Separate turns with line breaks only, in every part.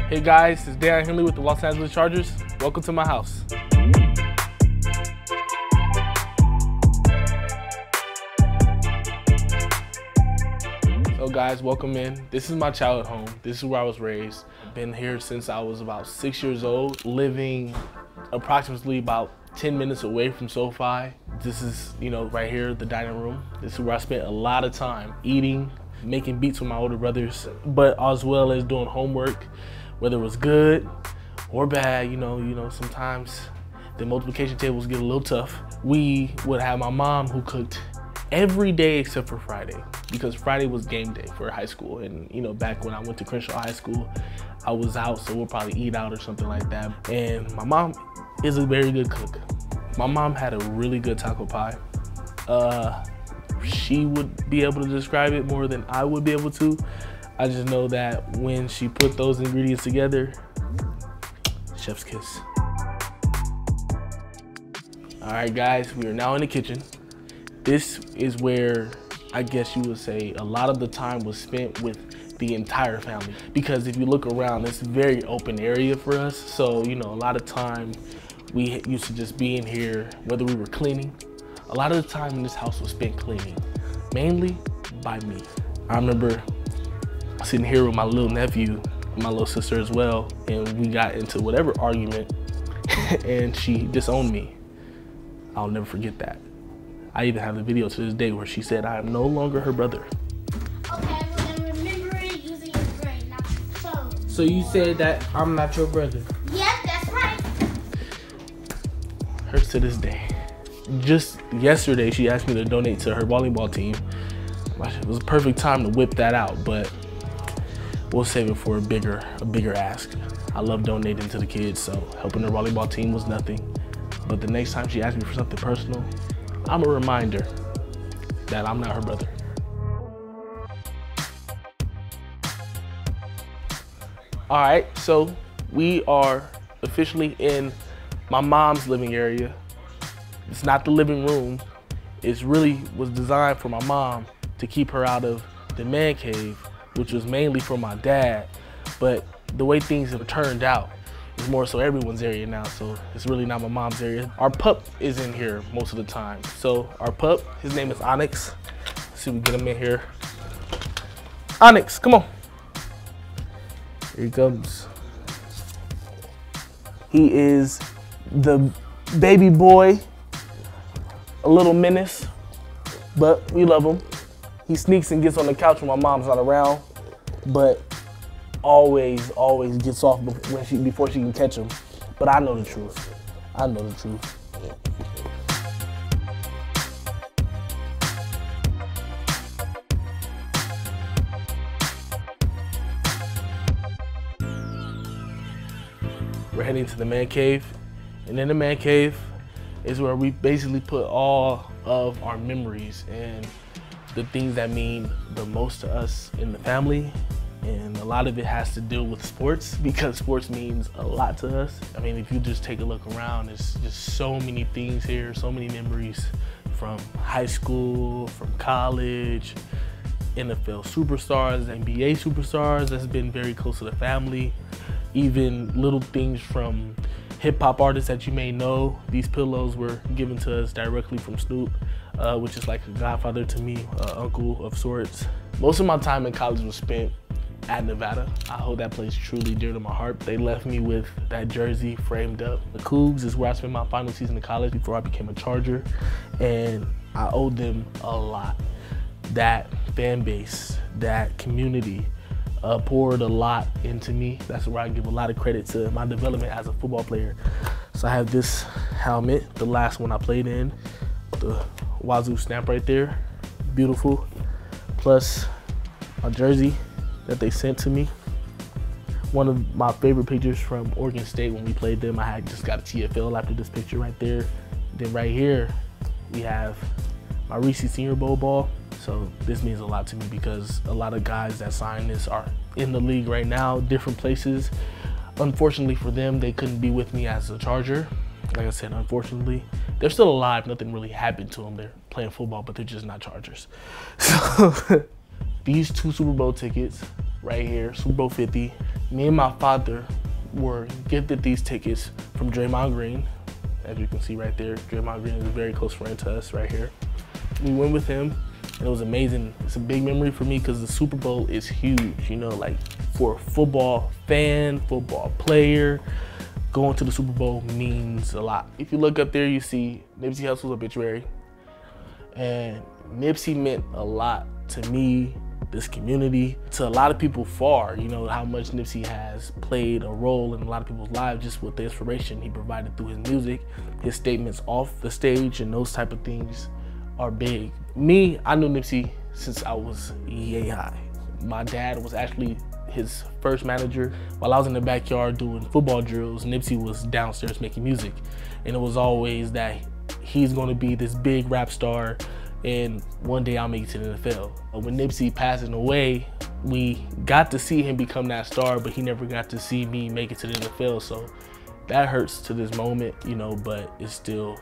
Hey guys, it's Daiyan Henley with the Los Angeles Chargers. Welcome to my house. So guys, welcome in. This is my childhood home. This is where I was raised. I've been here since I was about 6 years old, living approximately about 10 minutes away from SoFi. This is, right here, the dining room. This is where I spent a lot of time eating, making beats with my older brothers, but as well as doing homework, whether it was good or bad. Sometimes the multiplication tables get a little tough. We would have my mom who cooked every day except for Friday, because Friday was game day for high school. And back when I went to Crenshaw High School, I was out, so we'll probably eat out or something like that. And my mom is a very good cook. My mom had a really good taco pie. She would be able to describe it more than I would be able to. I just know that when she put those ingredients together, chef's kiss. All right, guys, we are now in the kitchen. This is where I guess you would say a lot of the time was spent with the entire family. Because if you look around, it's a very open area for us. So, a lot of time we used to just be in here, whether we were cleaning. A lot of the time in this house was spent cleaning, mainly by me. I remember sitting here with my little nephew, my little sister as well, and we got into whatever argument and she disowned me. I'll never forget that. I even have the video to this day where she said I am no longer her brother.
Okay, well then remember it using your brain, not your phone.
So you said that I'm not your brother?
Yep, that's right.
Hurts to this day. Just yesterday, she asked me to donate to her volleyball team. It was a perfect time to whip that out, but we'll save it for a bigger ask. I love donating to the kids, so helping her volleyball team was nothing. But the next time she asked me for something personal, I'm a reminder that I'm not her brother. All right, so we are officially in my mom's living area. It's not the living room. It really was designed for my mom to keep her out of the man cave, which was mainly for my dad. But the way things have turned out, it's more so everyone's area now, so it's really not my mom's area. Our pup is in here most of the time. So our pup, his name is Onyx. Let's see if we get him in here. Onyx, come on. Here he comes. He is the baby boy, a little menace, but we love him. He sneaks and gets on the couch when my mom's not around, but always gets off before she can catch him. But I know the truth. I know the truth. We're heading to the man cave, and in the man cave is where we basically put all of our memories and the things that mean the most to us in the family. And a lot of it has to do with sports, because sports means a lot to us. I mean, if you just take a look around, there's just so many things here, so many memories from high school, from college, NFL superstars, NBA superstars that's been very close to the family, even little things from hip hop artists that you may know. These pillows were given to us directly from Snoop, which is like a godfather to me, uncle of sorts. Most of my time in college was spent at Nevada. I hold that place truly dear to my heart. They left me with that jersey framed up. The Cougs is where I spent my final season of college before I became a Charger, and I owed them a lot. That fan base, that community poured a lot into me. That's where I give a lot of credit to my development as a football player. So I have this helmet, the last one I played in, the Wazoo stamp right there, beautiful. Plus my jersey that they sent to me. One of my favorite pictures from Oregon State when we played them. I had just got a TFL after this picture right there. Then right here, we have my Reese Senior Bowl ball. So this means a lot to me because a lot of guys that signed this are in the league right now, different places. Unfortunately for them, they couldn't be with me as a Charger. Like I said, unfortunately, they're still alive. Nothing really happened to them. They're playing football, but they're just not Chargers. So these two Super Bowl tickets right here, Super Bowl 50, Me and my father were gifted these tickets from Draymond Green. As you can see right there, Draymond Green is a very close friend to us right here. We went with him and it was amazing. It's a big memory for me because the Super Bowl is huge, you know, like for a football fan, football player, going to the Super Bowl means a lot. If you look up there, you see Nipsey Hussle's obituary. And Nipsey meant a lot to me, this community, to a lot of people far, you know, how much Nipsey has played a role in a lot of people's lives just with the inspiration he provided through his music. His statements off the stage and those type of things are big. Me, I knew Nipsey since I was yay high. My dad was actually his first manager. While I was in the backyard doing football drills, Nipsey was downstairs making music. And it was always that he's gonna be this big rap star and one day I'll make it to the NFL. When Nipsey passing away, we got to see him become that star, but he never got to see me make it to the NFL. So that hurts to this moment, you know, but it's still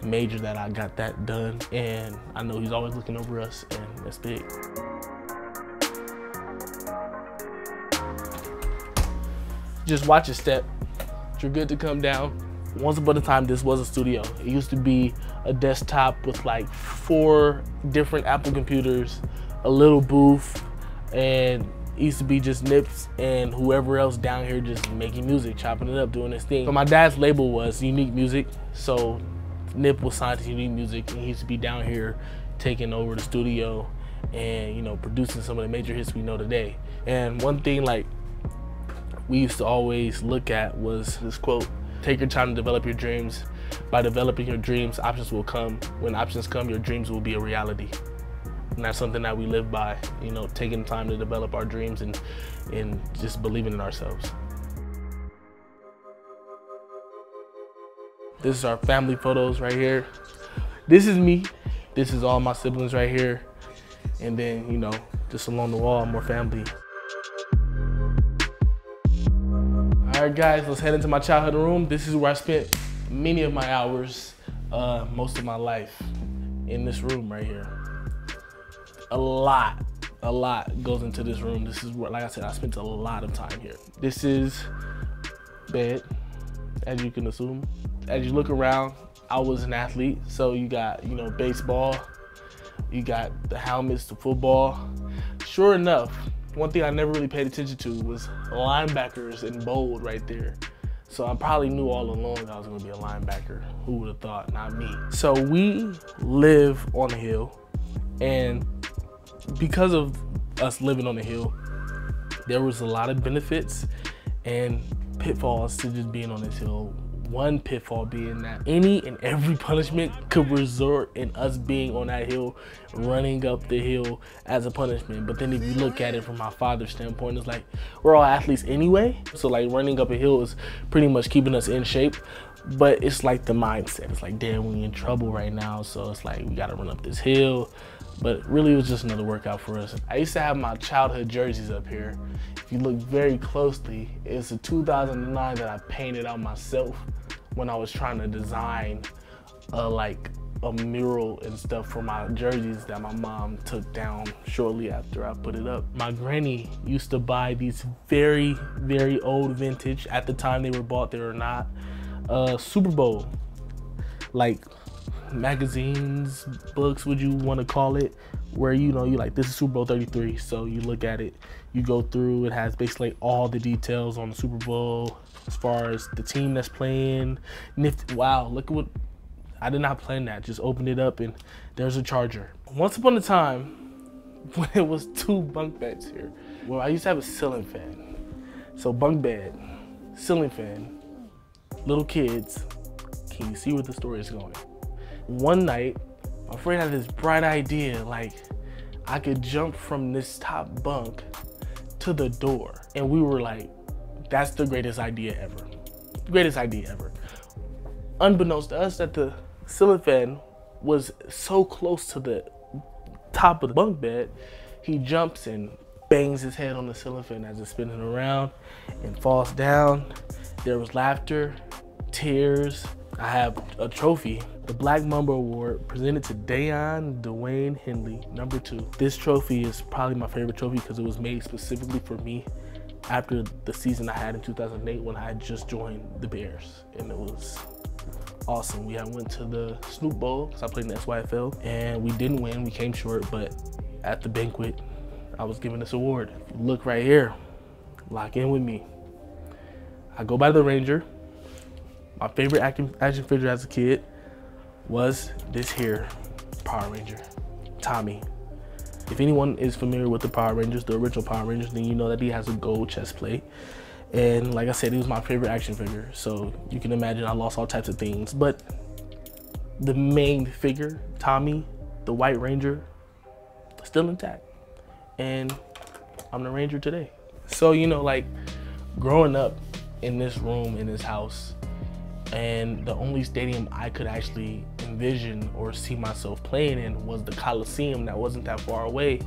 major that I got that done. And I know he's always looking over us, and that's big. Just watch your step. You're good to come down. Once upon a time, this was a studio. It used to be a desktop with like 4 different Apple computers, a little booth, and it used to be just Nips and whoever else down here just making music, chopping it up, doing this thing. So my dad's label was Unique Music, so Nip was signed to Unique Music, and he used to be down here taking over the studio and, you know, producing some of the major hits we know today. And one thing like we used to always look at was this quote: "Take your time to develop your dreams. By developing your dreams, options will come. When options come, your dreams will be a reality." And that's something that we live by, you know, taking time to develop our dreams and just believing in ourselves. This is our family photos right here. This is me. This is all my siblings right here. And then, you know, just along the wall, more family. All right, guys, let's head into my childhood room. This is where I spent many of my hours, most of my life, in this room right here. A lot goes into this room. This is where, like I said, I spent a lot of time here. This is bed, as you can assume. As you look around, I was an athlete, so you got, you know, baseball, you got the helmets, the football. Sure enough, one thing I never really paid attention to was linebackers in bold right there. So I probably knew all along I was gonna be a linebacker. Who would have thought? Not me. So we live on a hill, and because of us living on the hill, there was a lot of benefits and pitfalls to just being on this hill. One pitfall being that any and every punishment could result in us being on that hill, running up the hill as a punishment. But then if you look at it from my father's standpoint, it's like, we're all athletes anyway. So like running up a hill is pretty much keeping us in shape. But it's like the mindset. It's like, damn, we're in trouble right now. So it's like, we gotta run up this hill. But really it was just another workout for us. I used to have my childhood jerseys up here. If you look very closely, it's a 2009 that I painted out myself when I was trying to design like a mural and stuff for my jerseys that my mom took down shortly after I put it up. My granny used to buy these very, very old vintage, at the time they were bought, they were not, Super Bowl, like magazines, books, would you want to call it, where, you know, you like, this is Super Bowl 33, so you look at it, you go through, it has basically all the details on the Super Bowl as far as the team that's playing. Wow, look at what, I did not plan that. Just opened it up and there's a charger. Once upon a time, when it was 2 bunk beds here, well, I used to have a ceiling fan. So bunk bed, ceiling fan, little kids. Can you see where the story is going? One night, my friend had this bright idea, like I could jump from this top bunk to the door. And we were like, that's the greatest idea ever. Greatest idea ever. Unbeknownst to us that the ceiling fan was so close to the top of the bunk bed, he jumps and bangs his head on the ceiling fan as it's spinning around and falls down. There was laughter, tears. I have a trophy, the Black Mamba Award, presented to Daiyan Henley, #2. This trophy is probably my favorite trophy because it was made specifically for me after the season I had in 2008 when I had just joined the Bears, and it was awesome. We went to the Snoop Bowl because I played in the SYFL, and we didn't win. We came short, but at the banquet, I was given this award. Look right here, lock in with me. I go by the Ranger. My favorite action figure as a kid was this here Power Ranger, Tommy. If anyone is familiar with the Power Rangers, the original Power Rangers, then you know that he has a gold chest plate. And like I said, he was my favorite action figure. So you can imagine I lost all types of things. But the main figure, Tommy, the White Ranger, still intact. And I'm the Ranger today. So, you know, like growing up in this room, in this house, and the only stadium I could actually envision or see myself playing in was the Coliseum that wasn't that far away,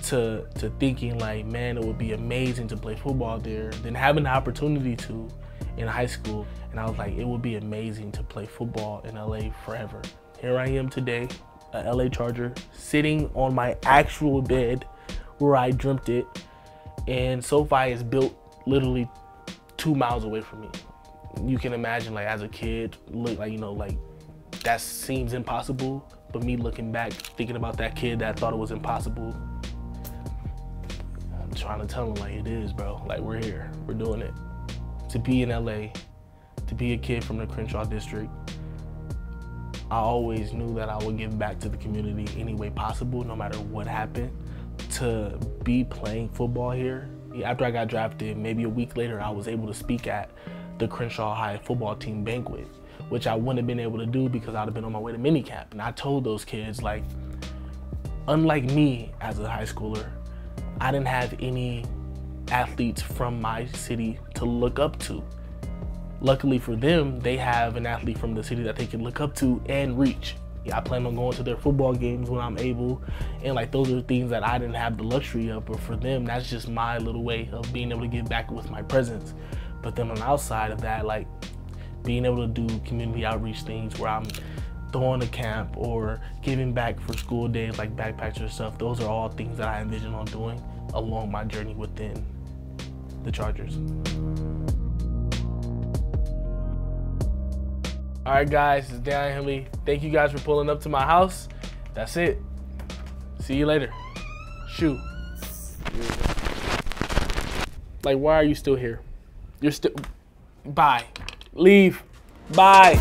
to thinking like, man, it would be amazing to play football there, then having the opportunity to in high school. And I was like, it would be amazing to play football in LA forever. Here I am today, a LA Charger, sitting on my actual bed where I dreamt it. And SoFi is built literally 2 miles away from me. You can imagine, like, as a kid, look like, you know, like that seems impossible, but me looking back, thinking about that kid that thought it was impossible, I'm trying to tell him like it is, bro. Like, we're here, we're doing it. To be in LA, to be a kid from the Crenshaw district, I always knew that I would give back to the community any way possible, no matter what happened. To be playing football here, after I got drafted, maybe a week later, I was able to speak at the Crenshaw High football team banquet, which I wouldn't have been able to do because I'd have been on my way to minicamp. And I told those kids, like, unlike me as a high schooler, I didn't have any athletes from my city to look up to. Luckily for them, they have an athlete from the city that they can look up to and reach. Yeah, I plan on going to their football games when I'm able, and like those are things that I didn't have the luxury of, but for them, that's just my little way of being able to give back with my presence. But then on the outside of that, like being able to do community outreach things where I'm throwing a camp or giving back for school days, like backpacks or stuff, those are all things that I envision on doing along my journey within the Chargers. All right, guys, it's Daiyan Henley. Thank you guys for pulling up to my house. That's it. See you later. Shoo. Like, why are you still here? You're still, bye. Leave, bye.